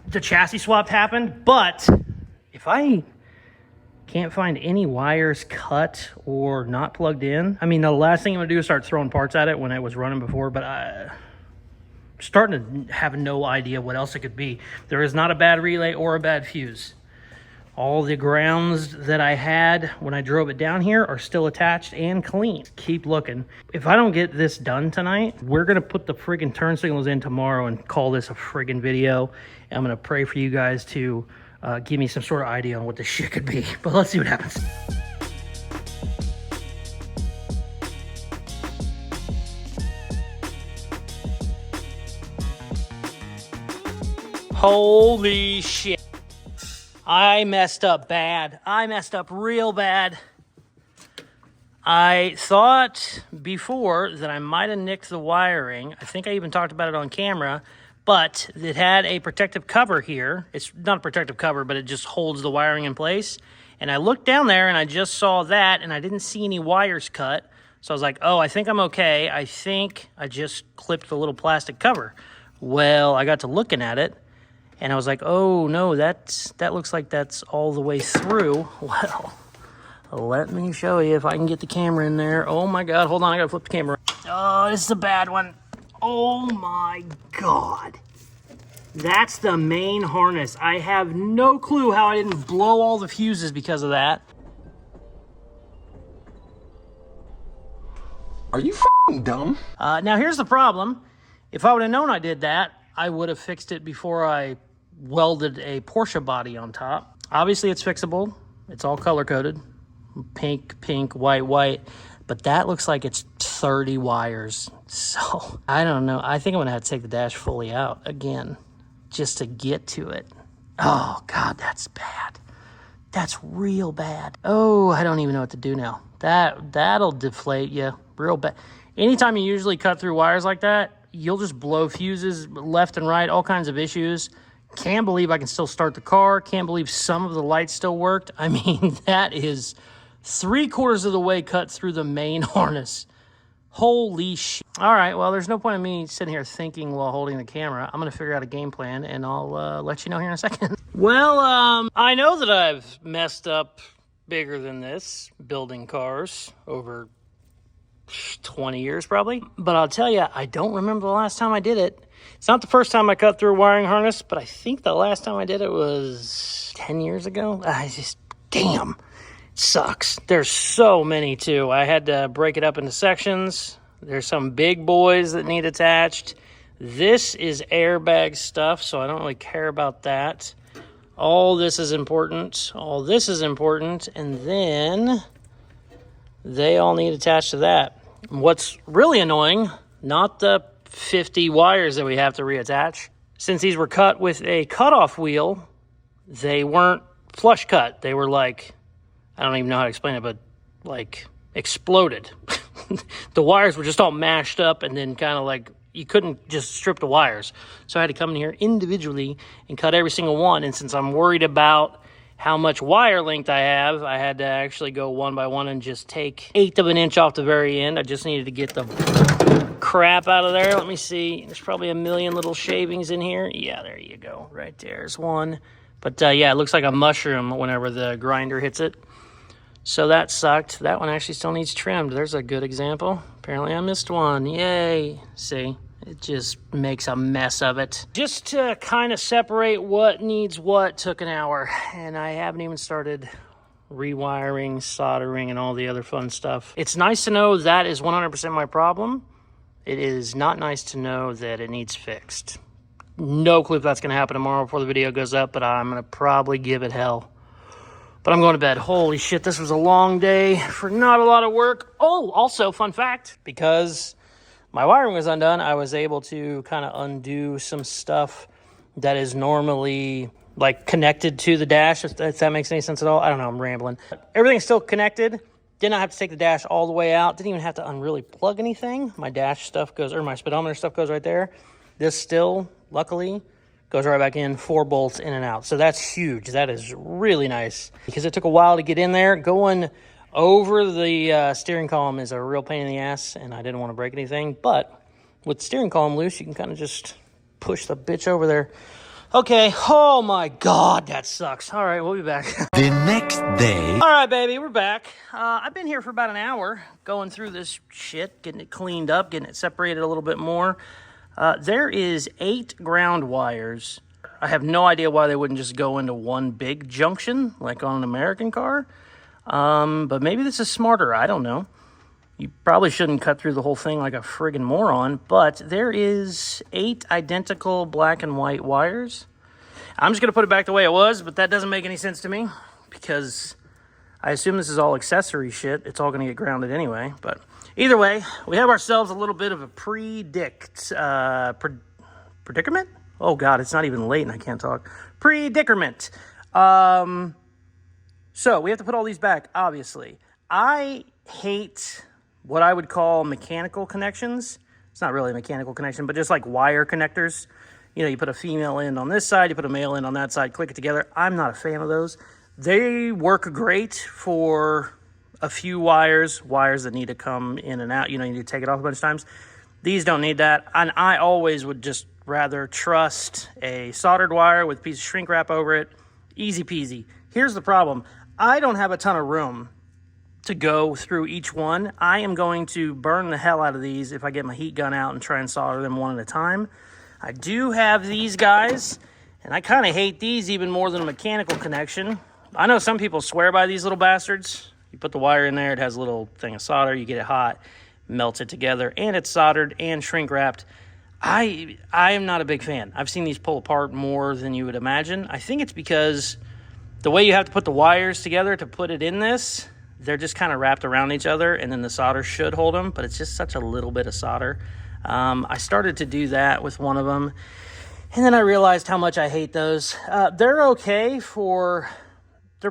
the chassis swap happened, but if I can't find any wires cut or not plugged in, I mean, the last thing I'm gonna do is start throwing parts at it when it was running before, but I'm starting to have no idea what else it could be. There is not a bad relay or a bad fuse. All the grounds that I had when I drove it down here are still attached and clean. Keep looking. If I don't get this done tonight, we're gonna put the friggin' turn signals in tomorrow and call this a friggin' video. I'm gonna pray for you guys to give me some sort of idea on what this shit could be. But let's see what happens. Holy shit. I messed up bad. I messed up real bad. I thought before that I might have nicked the wiring. I think I even talked about it on camera, but it had a protective cover here. It's not a protective cover, but it just holds the wiring in place. And I looked down there and I just saw that and I didn't see any wires cut. So I was like, oh, I think I'm okay. I think I just clipped the little plastic cover. Well, I got to looking at it and I was like, oh no, that looks like that's all the way through. Well, let me show you if I can get the camera in there. Oh my God, hold on, I gotta flip the camera. Oh, this is a bad one. Oh my God. That's the main harness. I have no clue how I didn't blow all the fuses because of that. Are you f***ing dumb? Now here's the problem. If I would have known I did that, I would have fixed it before I welded a Porsche body on top. Obviously it's fixable. It's all color-coded. Pink, pink, white, white. But that looks like it's 30 wires. So, I don't know. I think I'm going to have to take the dash fully out again just to get to it. Oh, God, that's bad. That's real bad. Oh, I don't even know what to do now. That'll deflate you real bad. Anytime you usually cut through wires like that, you'll just blow fuses left and right, all kinds of issues. Can't believe I can still start the car. Can't believe some of the lights still worked. I mean, that is 3/4 of the way cut through the main harness. Holy shit. All right, well, there's no point in me sitting here thinking while holding the camera. I'm going to figure out a game plan, and I'll let you know here in a second. Well, I know that I've messed up bigger than this building cars over 20 years probably. But I'll tell you, I don't remember the last time I did it. It's not the first time I cut through a wiring harness, but I think the last time I did it was 10 years ago. Damn. Sucks. There's so many too. I had to break it up into sections. There's some big boys that need attached. This is airbag stuff, so I don't really care about that. All this is important. All this is important. And then they all need attached to that. What's really annoying, not the 50 wires that we have to reattach. Since these were cut with a cutoff wheel, they weren't flush cut. They were like, I don't even know how to explain it, but like exploded. The wires were just all mashed up and then kind of like, you couldn't just strip the wires. So I had to come in here individually and cut every single one. And since I'm worried about how much wire length I have, I had to actually go one by one and just take 1/8 of an inch off the very end. I just needed to get the crap out of there. Let me see. There's probably a million little shavings in here. Yeah, there you go. Right there's one. But yeah, it looks like a mushroom whenever the grinder hits it. So that sucked. That one actually still needs trimmed. There's a good example. Apparently I missed one. Yay. See, it just makes a mess of it. Just to kind of separate what needs what took an hour. And I haven't even started rewiring, soldering, and all the other fun stuff. It's nice to know that is 100% my problem. It is not nice to know that it needs fixed. No clue if that's going to happen tomorrow before the video goes up, but I'm going to probably give it hell. But I'm going to bed. Holy shit, this was a long day for not a lot of work. Oh, also, fun fact, because my wiring was undone, I was able to kind of undo some stuff that is normally like connected to the dash, if that makes any sense at all. I don't know, I'm rambling. Everything's still connected. Did not have to take the dash all the way out. Didn't even have to unreally plug anything. My dash stuff goes, or my speedometer stuff goes right there. This still, luckily, goes right back in, 4 bolts in and out. So that's huge. That is really nice because it took a while to get in there. Going over the steering column is a real pain in the ass, and I didn't want to break anything. But with the steering column loose, you can kind of just push the bitch over there. Okay. Oh, my God. That sucks. All right. We'll be back. The next day. All right, baby. We're back. I've been here for about an hour going through this shit, getting it cleaned up, getting it separated a little bit more. There is 8 ground wires. I have no idea why they wouldn't just go into one big junction, like on an American car. But maybe this is smarter. I don't know. You probably shouldn't cut through the whole thing like a friggin' moron, but there is 8 identical black and white wires. I'm just going to put it back the way it was, but that doesn't make any sense to me because I assume this is all accessory shit. It's all going to get grounded anyway, but either way, we have ourselves a little bit of a predicament? Oh, God, it's not even late and I can't talk. Predicament. So we have to put all these back, obviously. I hate what I would call mechanical connections. It's not really a mechanical connection, but just like wire connectors. You know, you put a female end on this side, you put a male end on that side, click it together. I'm not a fan of those. They work great for a few wires that need to come in and out. You know, you need to take it off a bunch of times. These don't need that. And I always would just rather trust a soldered wire with a piece of shrink wrap over it. Easy peasy. Here's the problem. I don't have a ton of room to go through each one. I am going to burn the hell out of these if I get my heat gun out and try and solder them one at a time. I do have these guys, and I kind of hate these even more than a mechanical connection. I know some people swear by these little bastards. You put the wire in there, it has a little thing of solder, you get it hot, melts it together, and it's soldered and shrink wrapped. I am not a big fan. I've seen these pull apart more than you would imagine. I think it's because the way you have to put the wires together to put it in this, they're just kind of wrapped around each other, and then the solder should hold them, but it's just such a little bit of solder. I started to do that with one of them, and then I realized how much I hate those. They're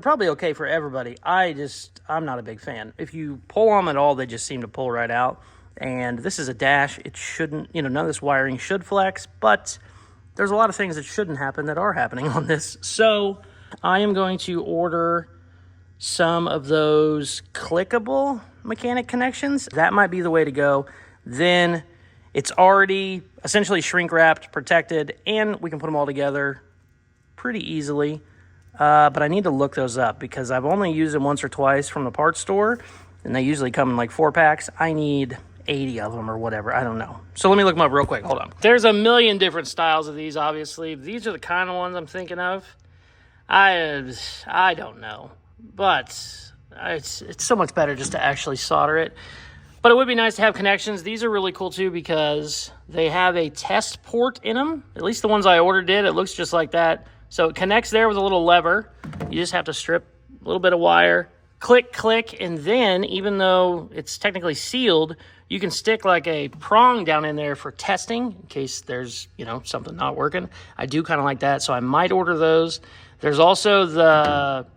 probably okay for everybody. I'm not a big fan. If you pull them at all, they just seem to pull right out. And this is a dash. It shouldn't, none of this wiring should flex, but there's a lot of things that shouldn't happen that are happening on this. So I am going to order some of those clickable mechanic connections. That might be the way to go. Then it's already essentially shrink wrapped, protected, and we can put them all together pretty easily. But I need to look those up because I've only used them once or twice from the parts store, and they usually come in like 4-packs. I need 80 of them or whatever. I don't know. So let me look them up real quick. Hold on. There's a million different styles of these, obviously. These are the kind of ones I'm thinking of. I don't know. But it's so much better just to actually solder it. But it would be nice to have connections. These are really cool too because they have a test port in them. At least the ones I ordered did. It looks just like that. So it connects there with a little lever. You just have to strip a little bit of wire, click, click, and then even though it's technically sealed, you can stick like a prong down in there for testing in case there's, you know, something not working. I do kind of like that, so I might order those. There's also the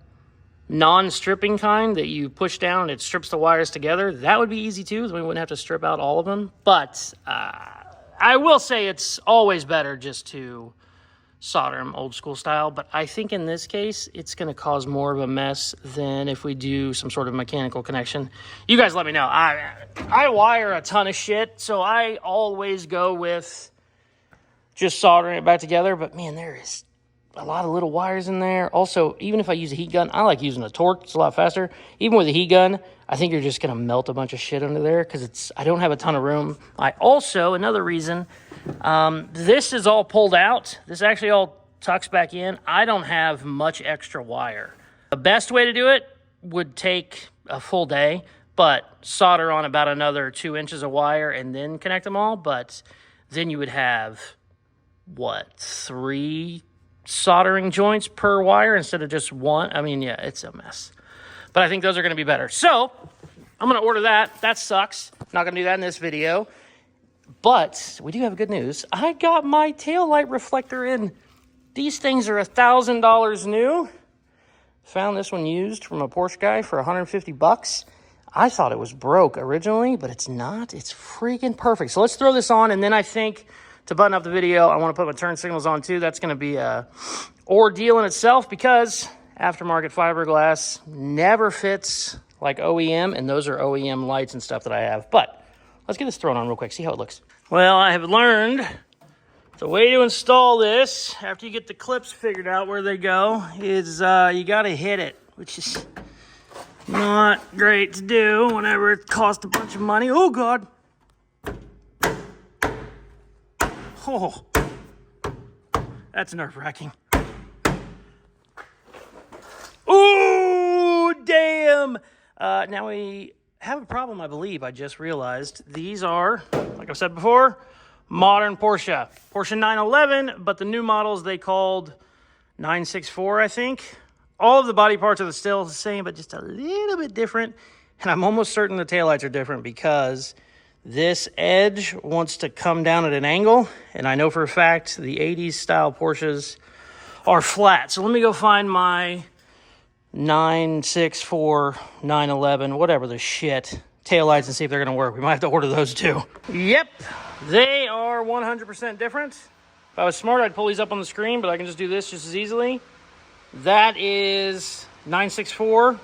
non-stripping kind that you push down and it strips the wires together. That would be easy too, we wouldn't have to strip out all of them. But I will say it's always better just to solder them old school style, but I think in this case it's going to cause more of a mess than if we do some sort of mechanical connection. You guys let me know. I wire a ton of shit, so I always go with just soldering it back together, but man, there is a lot of little wires in there. Also, even if I use a heat gun, I like using a torque. It's a lot faster. Even with a heat gun, I think you're just going to melt a bunch of shit under there because I don't have a ton of room. I also, another reason, this is all pulled out. This actually all tucks back in. I don't have much extra wire. The best way to do it would take a full day, but solder on about another 2 inches of wire and then connect them all. But then you would have, what, 3 soldering joints per wire instead of just 1. I mean, yeah, it's a mess. But I think those are going to be better. So I'm going to order that. That sucks. Not going to do that in this video. But we do have good news. I got my taillight reflector in. These things are $1,000 new. Found this one used from a Porsche guy for 150 bucks. I thought it was broke originally, but it's not. It's freaking perfect. So let's throw this on, and then I think to button up the video, I want to put my turn signals on too. That's going to be a ordeal in itself because aftermarket fiberglass never fits like OEM, and those are OEM lights and stuff that I have. But let's get this thrown on real quick, see how it looks. Well, I have learned the way to install this after you get the clips figured out where they go is you got to hit it, which is not great to do whenever it costs a bunch of money. Oh, God. Oh, that's nerve-wracking. Ooh, damn. Now we have a problem, I believe. I just realized these are, like I've said before, modern Porsche. Porsche 911, but the new models they called 964, I think. All of the body parts are still the same, but just a little bit different. And I'm almost certain the taillights are different because this edge wants to come down at an angle, and I know for a fact the 80s style Porsches are flat. So let me go find my 964, 911, whatever the shit, taillights and see if they're going to work. We might have to order those too. Yep, they are 100% different. If I was smart, I'd pull these up on the screen, but I can just do this just as easily. That is 964,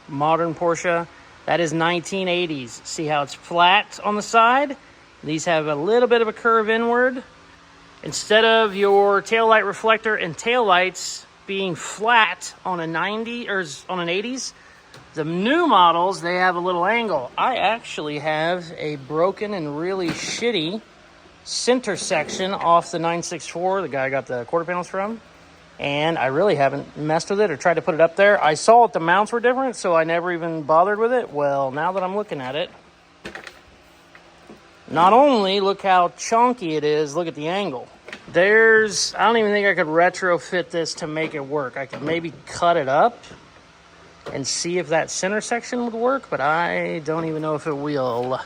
modern Porsche. That is 1980s. See how it's flat on the side? These have a little bit of a curve inward. Instead of your taillight reflector and taillights being flat on a 90 or on an 80s, the new models, they have a little angle. I actually have a broken and really shitty center section off the 964, the guy I got the quarter panels from. And I really haven't messed with it or tried to put it up there. I saw that the mounts were different, so I never even bothered with it. Well, now that I'm looking at it, not only look how chunky it is, look at the angle. I don't even think I could retrofit this to make it work. I could maybe cut it up and see if that center section would work, but I don't even know if it will.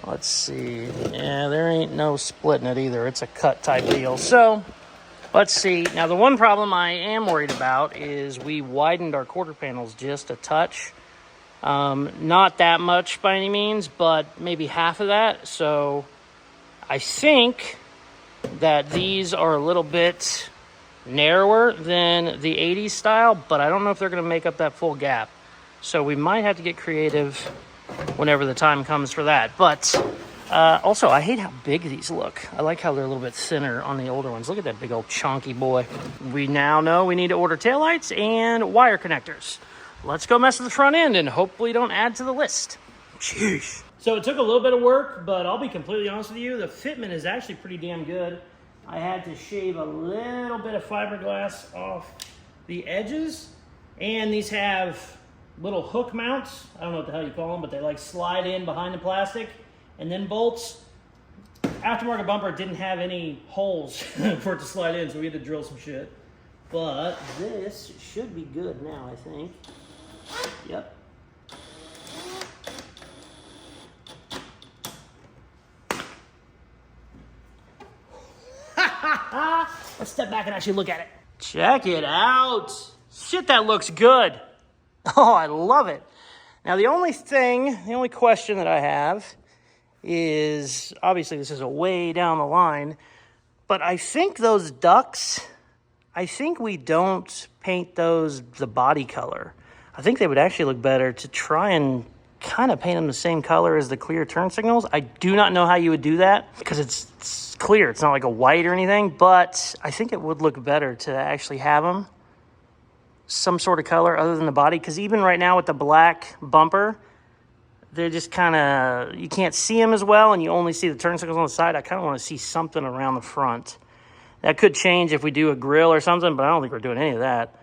Let's see. Yeah, there ain't no splitting it either. It's a cut type deal. So let's see. Now, the one problem I am worried about is we widened our quarter panels just a touch. Not that much by any means, but maybe half of that. So I think that these are a little bit narrower than the 80s style, but I don't know if they're going to make up that full gap. So we might have to get creative whenever the time comes for that. But also, I hate how big these look. I like how they're a little bit thinner on the older ones. Look at that big old chunky boy. We now know we need to order taillights and wire connectors. Let's go mess with the front end and hopefully don't add to the list. Jeez. So it took a little bit of work, but I'll be completely honest with you, the fitment is actually pretty damn good. I had to shave a little bit of fiberglass off the edges, and these have little hook mounts. I don't know what the hell you call them, but they like slide in behind the plastic, and then bolts. Aftermarket bumper didn't have any holes for it to slide in, so we had to drill some shit. But this should be good now, I think. Yep. Let's step back and actually look at it. Check it out. Shit, that looks good. Oh, I love it. Now, the only question that I have is, obviously this is a way down the line, but I think those ducts, I think we don't paint those the body color. I think they would actually look better to try and kind of paint them the same color as the clear turn signals. I do not know how you would do that because it's clear. It's not like a white or anything, but I think it would look better to actually have them some sort of color other than the body, because even right now with the black bumper, they're just kind of, you can't see them as well, and you only see the turn signals on the side. I kind of want to see something around the front. That could change if we do a grill or something, but I don't think we're doing any of that.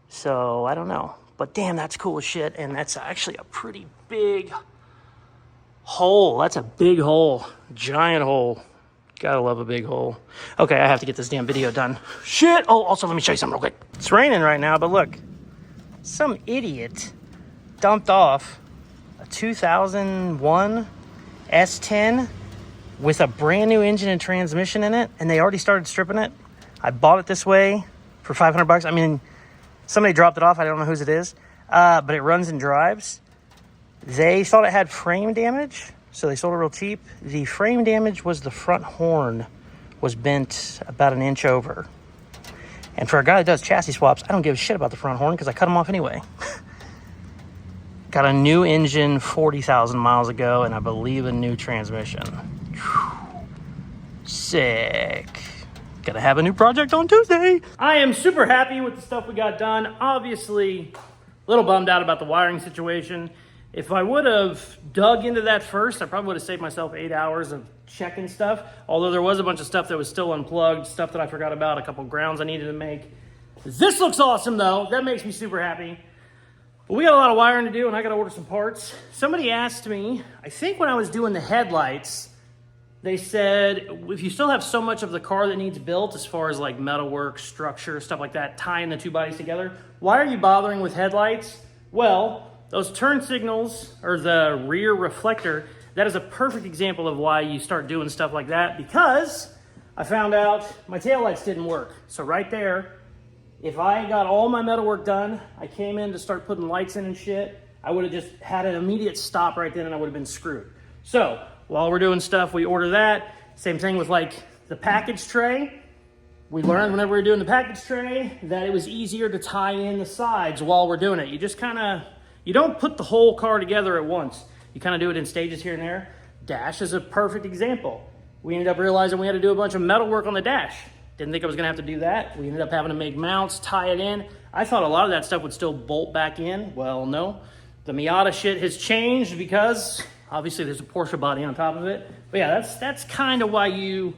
So I don't know. But damn, that's cool as shit, and that's actually a pretty big hole. That's a big hole. Giant hole. Gotta love a big hole. Okay, I have to get this damn video done. Shit! Oh, also, let me show you something real quick. It's raining right now, but look. Some idiot dumped off a 2001 S10 with a brand new engine and transmission in it, and they already started stripping it. I bought it this way for 500 bucks. I mean, somebody dropped it off. I don't know whose it is, but it runs and drives. They thought it had frame damage, so they sold it real cheap. The frame damage was the front horn was bent about an inch over. And for a guy that does chassis swaps, I don't give a shit about the front horn because I cut them off anyway. Got a new engine 40,000 miles ago, and I believe a new transmission. Whew. Sick. Gonna have a new project on Tuesday. I am super happy with the stuff we got done. Obviously, a little bummed out about the wiring situation. If I would have dug into that first, I probably would have saved myself 8 hours of checking stuff. Although there was a bunch of stuff that was still unplugged, stuff that I forgot about, a couple grounds I needed to make. This looks awesome though. That makes me super happy. But we got a lot of wiring to do, and I got to order some parts. Somebody asked me, I think when I was doing the headlights, they said, if you still have so much of the car that needs built as far as like metalwork, structure, stuff like that, tying the two bodies together, why are you bothering with headlights? Well, those turn signals, or the rear reflector, that is a perfect example of why you start doing stuff like that, because I found out my taillights didn't work. So right there, if I got all my metalwork done, I came in to start putting lights in and shit, I would have just had an immediate stop right then and I would have been screwed. So while we're doing stuff, we order that. Same thing with like the package tray. We learned whenever we were doing the package tray that it was easier to tie in the sides while we're doing it. You just kind of, you don't put the whole car together at once. You kind of do it in stages here and there. Dash is a perfect example. We ended up realizing we had to do a bunch of metal work on the dash. Didn't think I was gonna have to do that. We ended up having to make mounts, tie it in. I thought a lot of that stuff would still bolt back in. Well, no. The Miata shit has changed because obviously there's a Porsche body on top of it. But yeah, that's kind of why you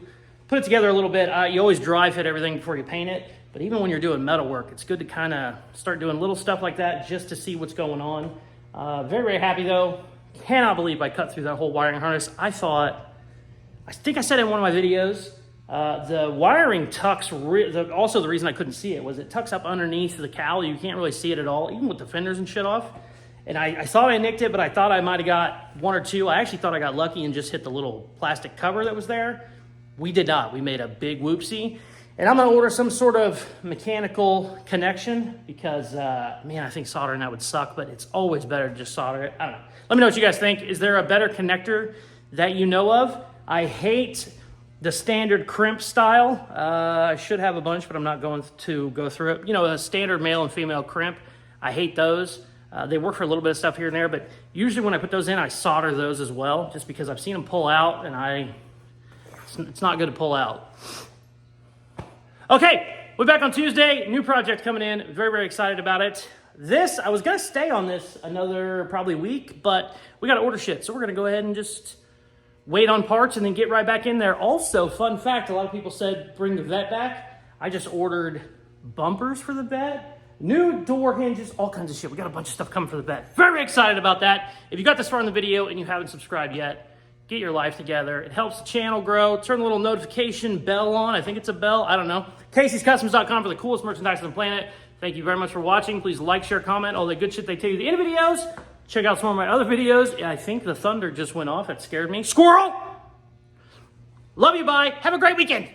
put it together a little bit. You always dry fit everything before you paint it. But even when you're doing metal work, it's good to kind of start doing little stuff like that just to see what's going on. Very, very happy though. Cannot believe I cut through that whole wiring harness. I think I said in one of my videos, the wiring tucks, also the reason I couldn't see it was it tucks up underneath the cowl. You can't really see it at all, even with the fenders and shit off. And I thought I nicked it, but I thought I might have got one or two. I actually thought I got lucky and just hit the little plastic cover that was there. We did not. We made a big whoopsie. And I'm gonna order some sort of mechanical connection because, man, I think soldering that would suck, but it's always better to just solder it. I don't know. Let me know what you guys think. Is there a better connector that you know of? I hate the standard crimp style. I should have a bunch, but I'm not going to go through it. You know, a standard male and female crimp. I hate those. They work for a little bit of stuff here and there, but usually when I put those in, I solder those as well, just because I've seen them pull out and it's not good to pull out. Okay, we're back on Tuesday. New project coming in. Very, very excited about it. I was gonna stay on this another probably week, but we gotta order shit. So we're gonna go ahead and just wait on parts and then get right back in there. Also, fun fact, a lot of people said bring the vet back. I just ordered bumpers for the vet, new door hinges, all kinds of shit. We got a bunch of stuff coming for the vet. Very excited about that. If you got this far in the video and you haven't subscribed yet, get your life together. It helps the channel grow. Turn the little notification bell on. I think it's a bell. I don't know. Caseyscustoms.com for the coolest merchandise on the planet. Thank you very much for watching. Please like, share, comment, all the good shit they tell you at the end of videos. Check out some of my other videos. I think the thunder just went off. It scared me. Squirrel! Love you, bye. Have a great weekend.